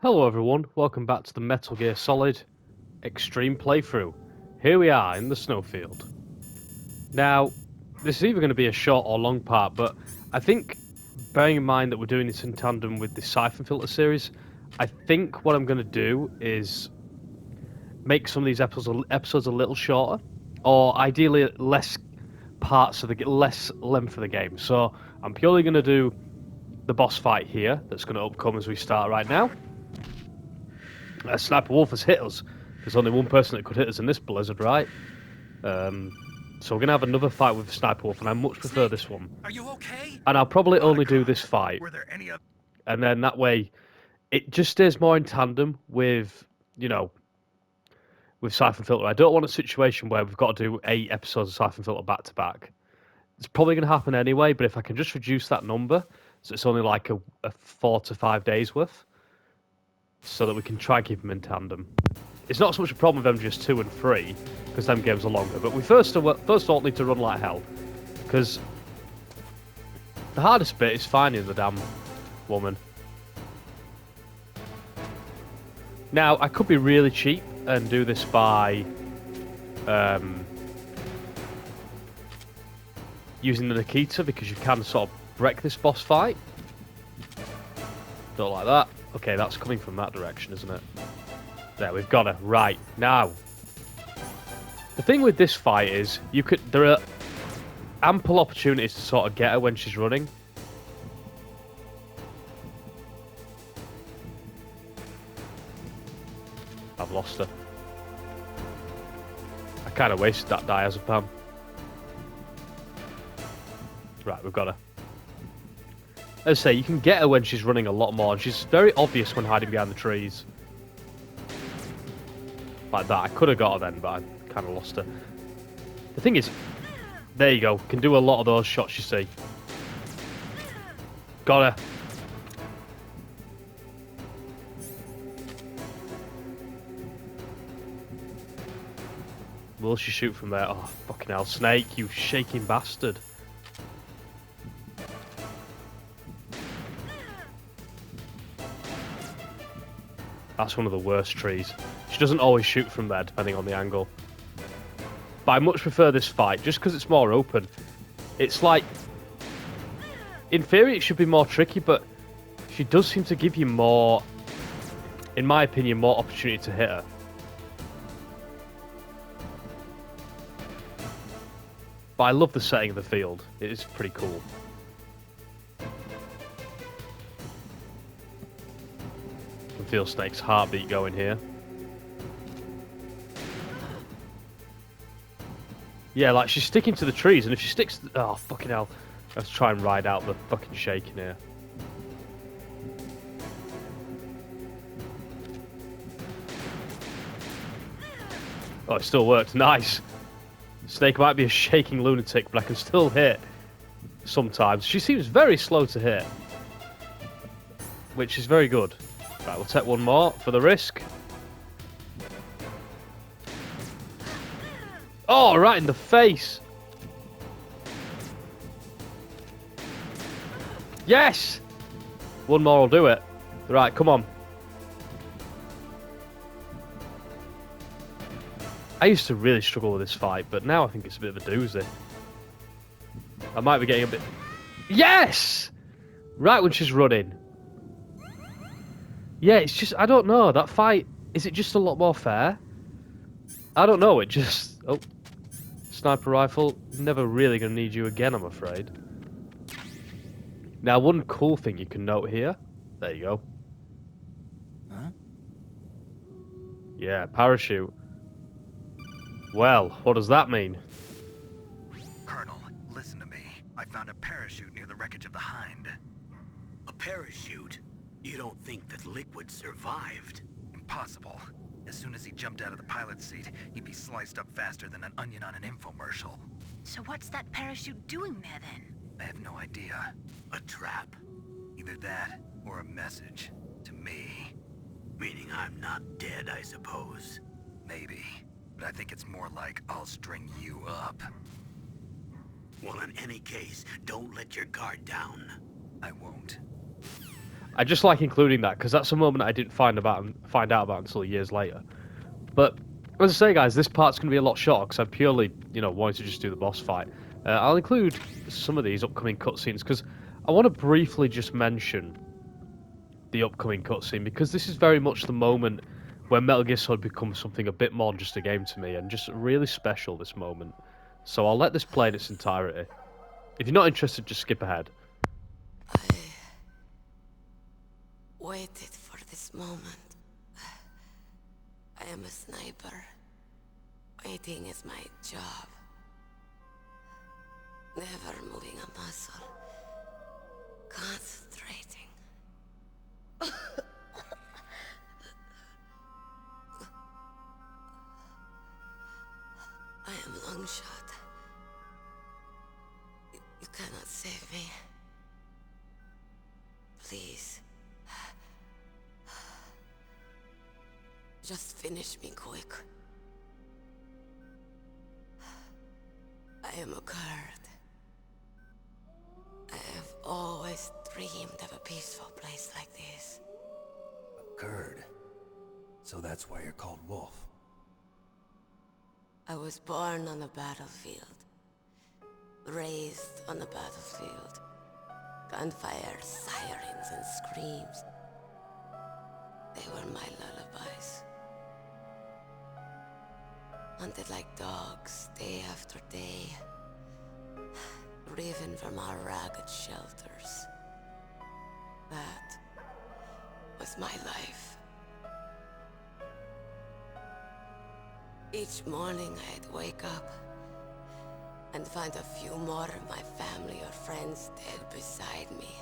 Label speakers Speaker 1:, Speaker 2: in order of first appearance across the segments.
Speaker 1: Hello everyone, welcome back to the Metal Gear Solid Extreme playthrough. Here we are in the snowfield. Now, this is either going to be a short or long part, but I think, bearing in mind that we're doing this in tandem with the Siphon Filter series, I think what I'm going to do is make some of these episodes a little shorter, or ideally less parts of less length of the game. So I'm purely going to do the boss fight here that's going to upcome as we start right now. Sniper Wolf has hit us. There's only one person that could hit us in this blizzard, right? So we're going to have another fight with Sniper Wolf, and I much prefer this one.
Speaker 2: Are you okay?
Speaker 1: And I'll probably only do this fight.
Speaker 2: Were there any other?
Speaker 1: And then that way, it just stays more in tandem with, with Siphon Filter. I don't want a situation where we've got to do 8 episodes of Siphon Filter back to back. It's probably going to happen anyway, but if I can just reduce that number, so it's only like a 4 to 5 days worth, so that we can try and keep them in tandem. It's not so much a problem with MGS 2 and 3, because them games are longer, but we first all need to run like hell, because the hardest bit is finding the damn woman. Now, I could be really cheap and do this by using the Nikita, because you can sort of break this boss fight. Don't like that. Okay, that's coming from that direction, isn't it? There, we've got her. Right, now. The thing with this fight is, there are ample opportunities to sort of get her when she's running. I've lost her. I kind of wasted that diazepam. Right, we've got her. As I say, you can get her when she's running a lot more, and she's very obvious when hiding behind the trees. Like that. I could have got her then, but I kind of lost her. The thing is, there you go. Can do a lot of those shots, you see. Got her. Will she shoot from there? Oh, fucking hell. Snake, you shaking bastard. That's one of the worst trees. She doesn't always shoot from there, depending on the angle. But I much prefer this fight, just because it's more open. It's like... In theory, it should be more tricky, but she does seem to give you more... In my opinion, more opportunity to hit her. But I love the setting of the field. It is pretty cool. I can feel Snake's heartbeat going here. Yeah, like she's sticking to the trees, and if she sticks... Oh, fucking hell. Let's try and ride out the fucking shaking here. Oh, it still worked. Nice. Snake might be a shaking lunatic, but I can still hit sometimes. She seems very slow to hit, which is very good. Right, we'll take one more for the risk. Oh, right in the face. Yes! One more will do it. Right, come on. I used to really struggle with this fight, but now I think it's a bit of a doozy. I might be getting a bit... Yes! Right when she's running. Yeah, it's just... I don't know. That fight... Is it just a lot more fair? I don't know. It just... Oh. Sniper rifle. Never really going to need you again, I'm afraid. Now, one cool thing you can note here. There you go.
Speaker 2: Huh?
Speaker 1: Yeah, parachute. Well, what does that mean?
Speaker 2: Colonel, listen to me. I found a parachute near the wreckage of the Hind.
Speaker 3: A parachute? You don't think that Liquid survived?
Speaker 2: Impossible. As soon as he jumped out of the pilot's seat, he'd be sliced up faster than an onion on an infomercial.
Speaker 4: So what's that parachute doing there then?
Speaker 2: I have no idea.
Speaker 3: A trap?
Speaker 2: Either that, or a message. To me.
Speaker 3: Meaning I'm not dead, I suppose.
Speaker 2: Maybe. But I think it's more like, I'll string you up.
Speaker 3: Well, in any case, don't let your guard down.
Speaker 2: I won't.
Speaker 1: I just like including that because that's a moment I didn't find out about until years later. But as I say, guys, this part's going to be a lot shorter because I purely, wanted to just do the boss fight. I'll include some of these upcoming cutscenes because I want to briefly just mention the upcoming cutscene because this is very much the moment where Metal Gear Solid becomes something a bit more than just a game to me and just really special, this moment. So I'll let this play in its entirety. If you're not interested, just skip ahead.
Speaker 5: I waited for this moment. I am a sniper. Waiting is my job. Never moving a muscle. Concentrating. I am Longshot. You cannot save me. Please. Just finish me quick. I am a Kurd. I have always dreamed of a peaceful place like this.
Speaker 3: A Kurd. So that's why you're called Wolf.
Speaker 5: I was born on the battlefield. Raised on the battlefield. Gunfire, sirens, and screams. They were my lullabies. Hunted like dogs, day after day. Driven from our ragged shelters. That was my life. Each morning I'd wake up and find a few more of my family or friends dead beside me.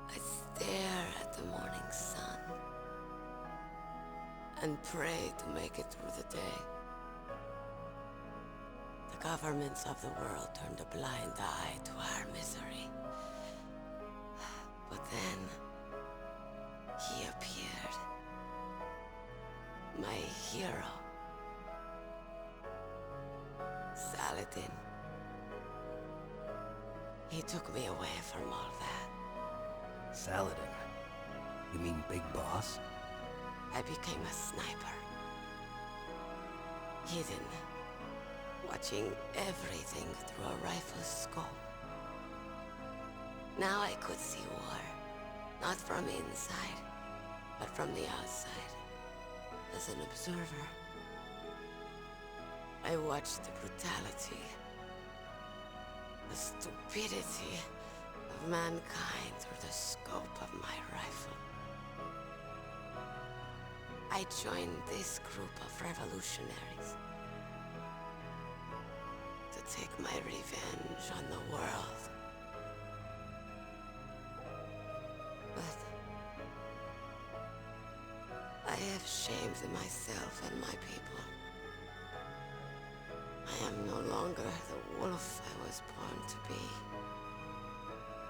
Speaker 5: I'd stare at the morning sun and pray to make it through the day. The governments of the world turned a blind eye to our misery. But then, he appeared. My hero. Saladin. He took me away from all that.
Speaker 3: Saladin? You mean Big Boss?
Speaker 5: I became a sniper. Hidden. Watching everything through a rifle's scope. Now I could see war. Not from inside, but from the outside. As an observer. I watched the brutality, the stupidity of mankind through the scope of my rifle. I joined this group of revolutionaries to take my revenge on the world. But I have shamed myself and my people. I am no longer the wolf I was born to be.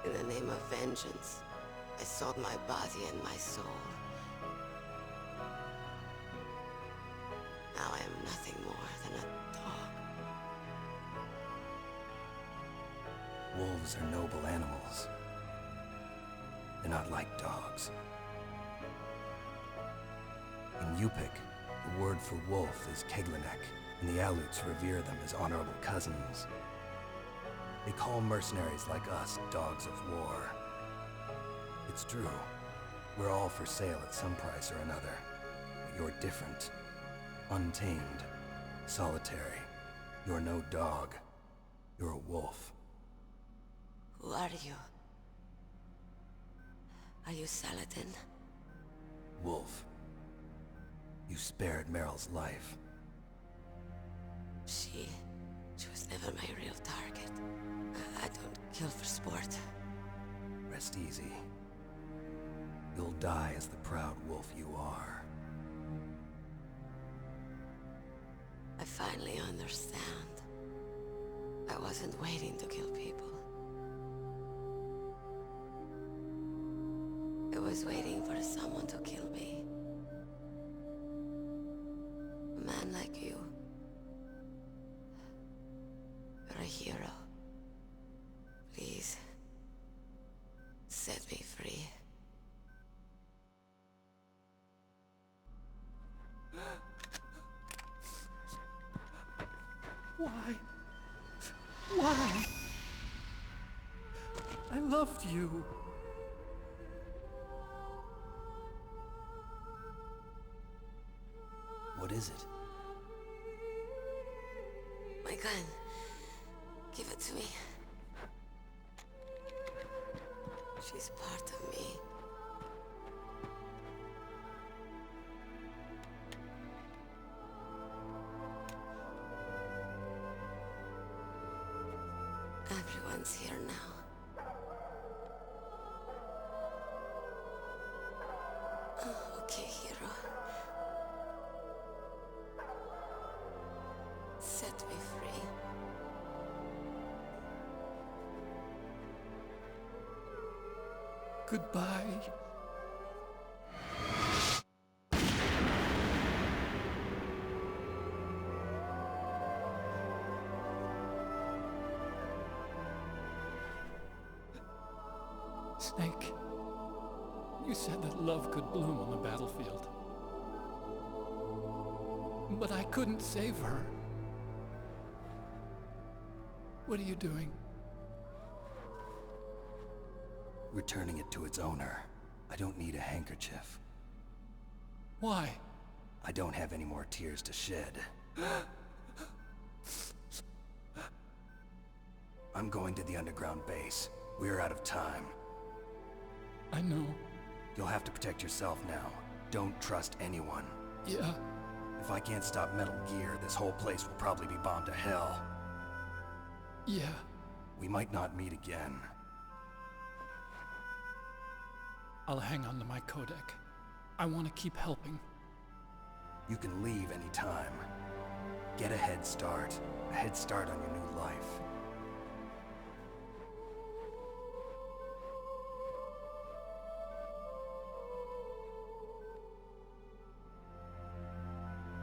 Speaker 5: In the name of vengeance, I sold my body and my soul. Now I am nothing more than a dog.
Speaker 3: Wolves are noble animals. They're not like dogs. In Yupik, the word for wolf is Keglenek, and the Aleuts revere them as honorable cousins. They call mercenaries like us dogs of war. It's true. We're all for sale at some price or another. But you're different. Untamed. Solitary. You're no dog. You're a wolf.
Speaker 5: Who are you? Are you Saladin?
Speaker 3: Wolf. You spared Meryl's life.
Speaker 5: She was never my real target. I don't kill for sport.
Speaker 3: Rest easy. You'll die as the proud wolf you are.
Speaker 5: I finally understand. I wasn't waiting to kill people. I was waiting for someone to kill me. A man like you. You're a hero. Please, set me free.
Speaker 6: Why? Why? I loved you.
Speaker 3: What is it?
Speaker 5: My gun. Give it to me. She's part of me. Everyone's here now. Oh, okay, hero. Set me free.
Speaker 6: Goodbye. Snake, you said that love could bloom on the battlefield. But I couldn't save her. What are you doing?
Speaker 3: Returning it to its owner. I don't need a handkerchief.
Speaker 6: Why?
Speaker 3: I don't have any more tears to shed. I'm going to the underground base. We're out of time.
Speaker 6: I know.
Speaker 3: You'll have to protect yourself now. Don't trust anyone.
Speaker 6: Yeah.
Speaker 3: If I can't stop Metal Gear, this whole place will probably be bombed to hell.
Speaker 6: Yeah.
Speaker 3: We might not meet again.
Speaker 6: I'll hang on to my codec. I want to keep helping.
Speaker 3: You can leave anytime. Get a head start. A head start on your new life.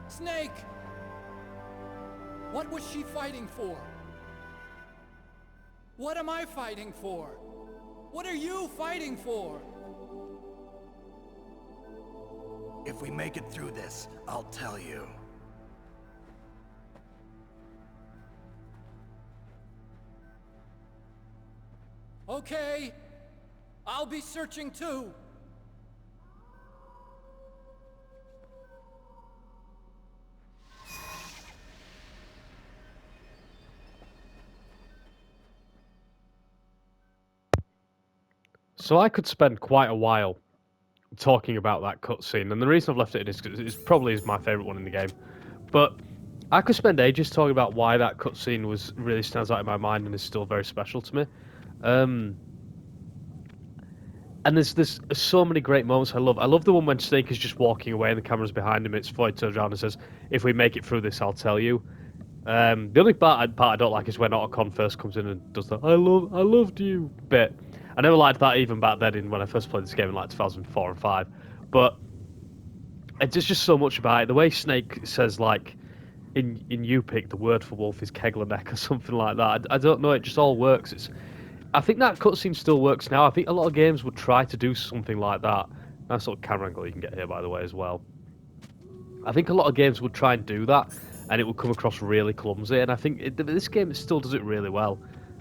Speaker 6: Snake! What was she fighting for? What am I fighting for? What are you fighting for?
Speaker 3: If we make it through this, I'll tell you.
Speaker 6: Okay. I'll be searching too.
Speaker 1: So I could spend quite a while talking about that cutscene, and the reason I've left it is because it probably is my favourite one in the game. But I could spend ages talking about why that cutscene was really stands out in my mind and is still very special to me. And there's so many great moments I love. I love the one when Snake is just walking away and the camera's behind him. It's Floyd turns around and says, "If we make it through this, I'll tell you." The only part I don't like is when Otacon first comes in and does the I loved you" bit. I never liked that even back then when I first played this game in like 2004 and 5. But there's just so much about it. The way Snake says, like, in U-Pick, the word for wolf is Keglenek or something like that. I don't know, it just all works. I think that cutscene still works now. I think a lot of games would try to do something like that. Nice little camera angle you can get here, by the way, as well. I think a lot of games would try and do that, and it would come across really clumsy. And I think this game still does it really well.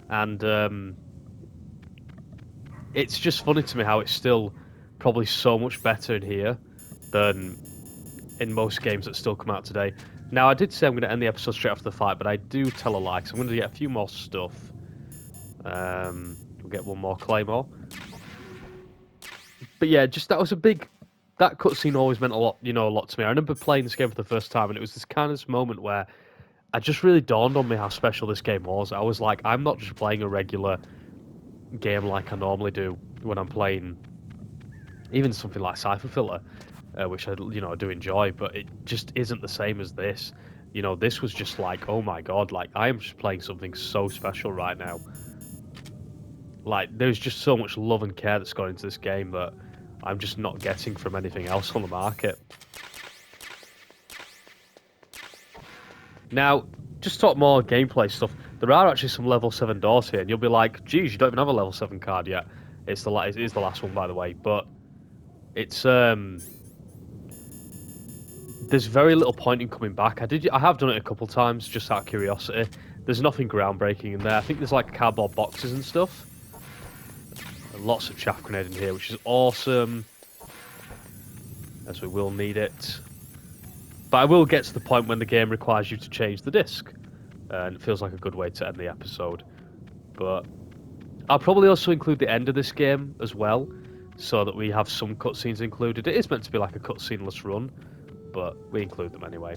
Speaker 1: And it's just funny to me how it's still probably so much better in here than in most games that still come out today. Now, I did say I'm going to end the episode straight after the fight, but I do tell a lie, so I'm going to get a few more stuff. We'll get one more Claymore. But yeah, just that was a big... That cutscene always meant a lot to me. I remember playing this game for the first time, and it was this kind of moment where it just really dawned on me how special this game was. I was like, I'm not just playing a regular game like I normally do when I'm playing even something like Cypher Filter, which I do enjoy, but it just isn't the same as this. This was just like, oh my god, like I am just playing something so special right now. Like there's just so much love and care that's gone into this game that I'm just not getting from anything else on the market. Now, just talk more gameplay stuff. There are actually some level 7 doors here, and you'll be like, geez, you don't even have a level 7 card yet. It is the last one, by the way, but it's there's very little point in coming back. I have done it a couple times just out of curiosity. There's nothing groundbreaking in there. I think there's like cardboard boxes and stuff. And lots of chaff grenade in here, which is awesome, as we will need it. But I will get to the point when the game requires you to change the disc, and it feels like a good way to end the episode. But I'll probably also include the end of this game as well, so that we have some cutscenes included. It is meant to be like a cutsceneless run, but we include them anyway.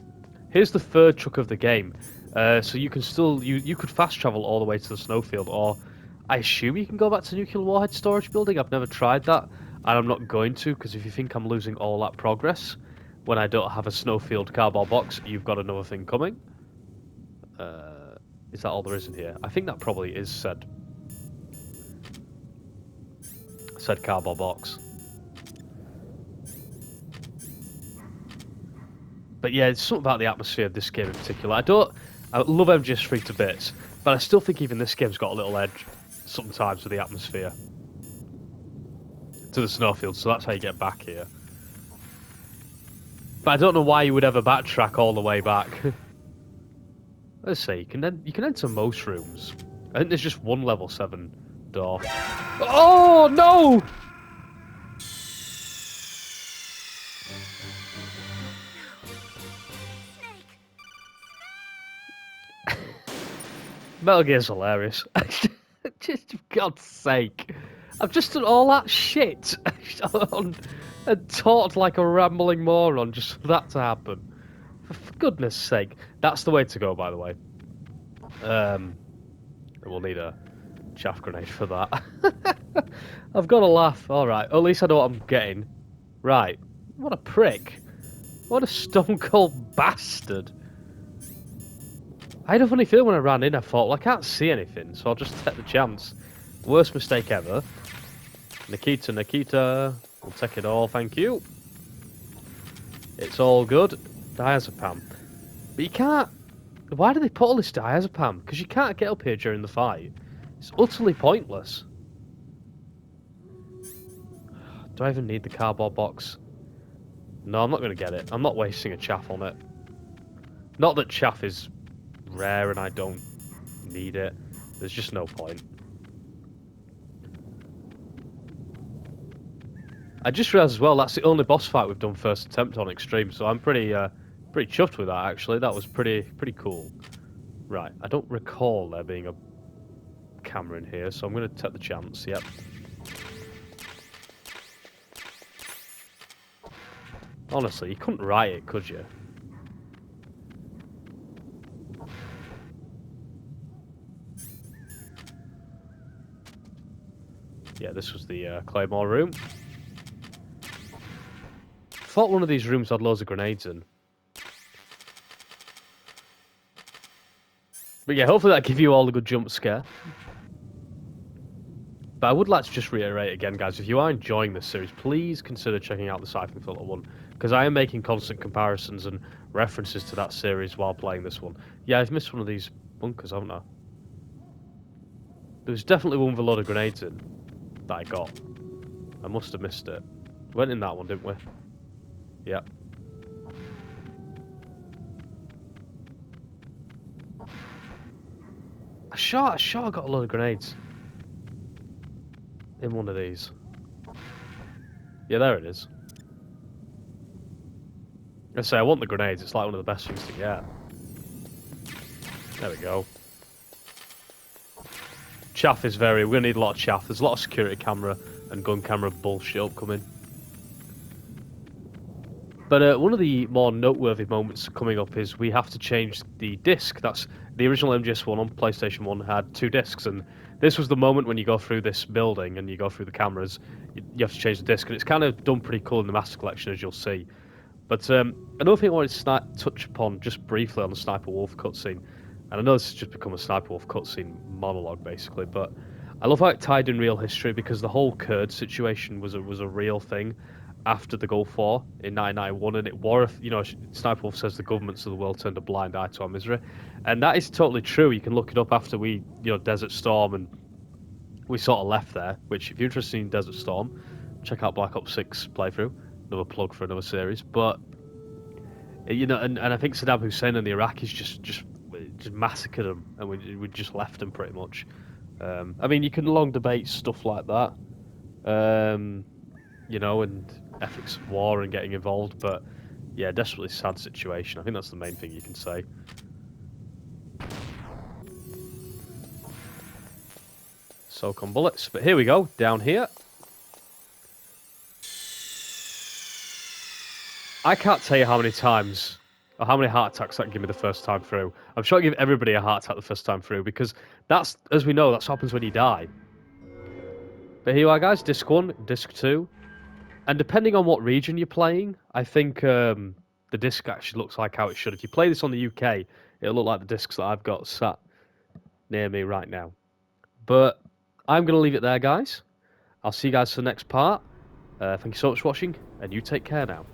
Speaker 1: Here's the third truck of the game. So you can still you could fast travel all the way to the snowfield, or I assume you can go back to Nuclear Warhead Storage Building. I've never tried that, and I'm not going to, because if you think I'm losing all that progress when I don't have a snowfield cardboard box, you've got another thing coming. Is that all there is in here? I think that probably is said cardboard box. But yeah, it's something about the atmosphere of this game in particular. I love MGS3 to bits, but I still think even this game's got a little edge sometimes with the atmosphere to the snowfield, so that's how you get back here. But I don't know why you would ever backtrack all the way back. Let's see, you can enter most rooms. I think there's just one level 7 door. Oh no! Metal Gear's hilarious. Just for God's sake. I've just done all that shit and talked like a rambling moron just for that to happen. For goodness sake. That's the way to go, by the way. We'll need a chaff grenade for that. I've got to laugh. Alright, at least I know what I'm getting. Right. What a prick. What a stone cold bastard. I had a funny feeling when I ran in. I thought, well, I can't see anything, so I'll just take the chance. Worst mistake ever. Nikita. We'll take it all, thank you. It's all good. Diazepam. But you can't... Why do they put all this diazepam? Because you can't get up here during the fight. It's utterly pointless. Do I even need the cardboard box? No, I'm not going to get it. I'm not wasting a chaff on it. Not that chaff is rare and I don't need it. There's just no point. I just realised as well that's the only boss fight we've done first attempt on Extreme, so I'm pretty chuffed with that actually. That was pretty cool. Right, I don't recall there being a camera in here, so I'm going to take the chance. Yep. Honestly, you couldn't write it, could you? Yeah, this was the Claymore room. Thought one of these rooms had loads of grenades in. But yeah, hopefully that give you all a good jump scare. But I would like to just reiterate again, guys, if you are enjoying this series, please consider checking out the Siphon Filter one, because I am making constant comparisons and references to that series while playing this one. Yeah, I've missed one of these bunkers, haven't I? There was definitely one with a load of grenades in that I got. I must have missed it. Went in that one, didn't we? Yep. I sure got a load of grenades in one of these. Yeah, there it is. I say I want the grenades. It's like one of the best things to get. There we go. Chaff is we're gonna need a lot of chaff. There's a lot of security camera and gun camera bullshit upcoming. But one of the more noteworthy moments coming up is we have to change the disc. That's the original MGS1 on PlayStation 1 had 2 discs, and this was the moment when you go through this building and you go through the cameras, you have to change the disc, and it's kind of done pretty cool in the Master Collection, as you'll see. But another thing I wanted to touch upon just briefly on the Sniper Wolf cutscene, and I know this has just become a Sniper Wolf cutscene monologue basically, but I love how it tied in real history, because the whole Kurd situation was a real thing after the Gulf War in 1991, and it wore, Sniper Wolf says the governments of the world turned a blind eye to our misery, and that is totally true. You can look it up after Desert Storm and we sort of left there. Which, if you're interested in Desert Storm, check out Black Ops 6 playthrough. Another plug for another series. But you know, and I think Saddam Hussein and the Iraqis just massacred them, and we just left them pretty much. I mean, you can long debate stuff like that, you know, and ethics of war and getting involved, but yeah, desperately sad situation. I think that's the main thing you can say. Soak on bullets, but here we go, down here. I can't tell you how many times, or how many heart attacks that can give me the first time through. I'm sure I give everybody a heart attack the first time through, because that's, as we know, that's what happens when you die. But here you are, guys, Disc 1, Disc 2. And depending on what region you're playing, I think the disc actually looks like how it should. If you play this on the UK, it'll look like the discs that I've got sat near me right now. But I'm going to leave it there, guys. I'll see you guys for the next part. Thank you so much for watching, and you take care now.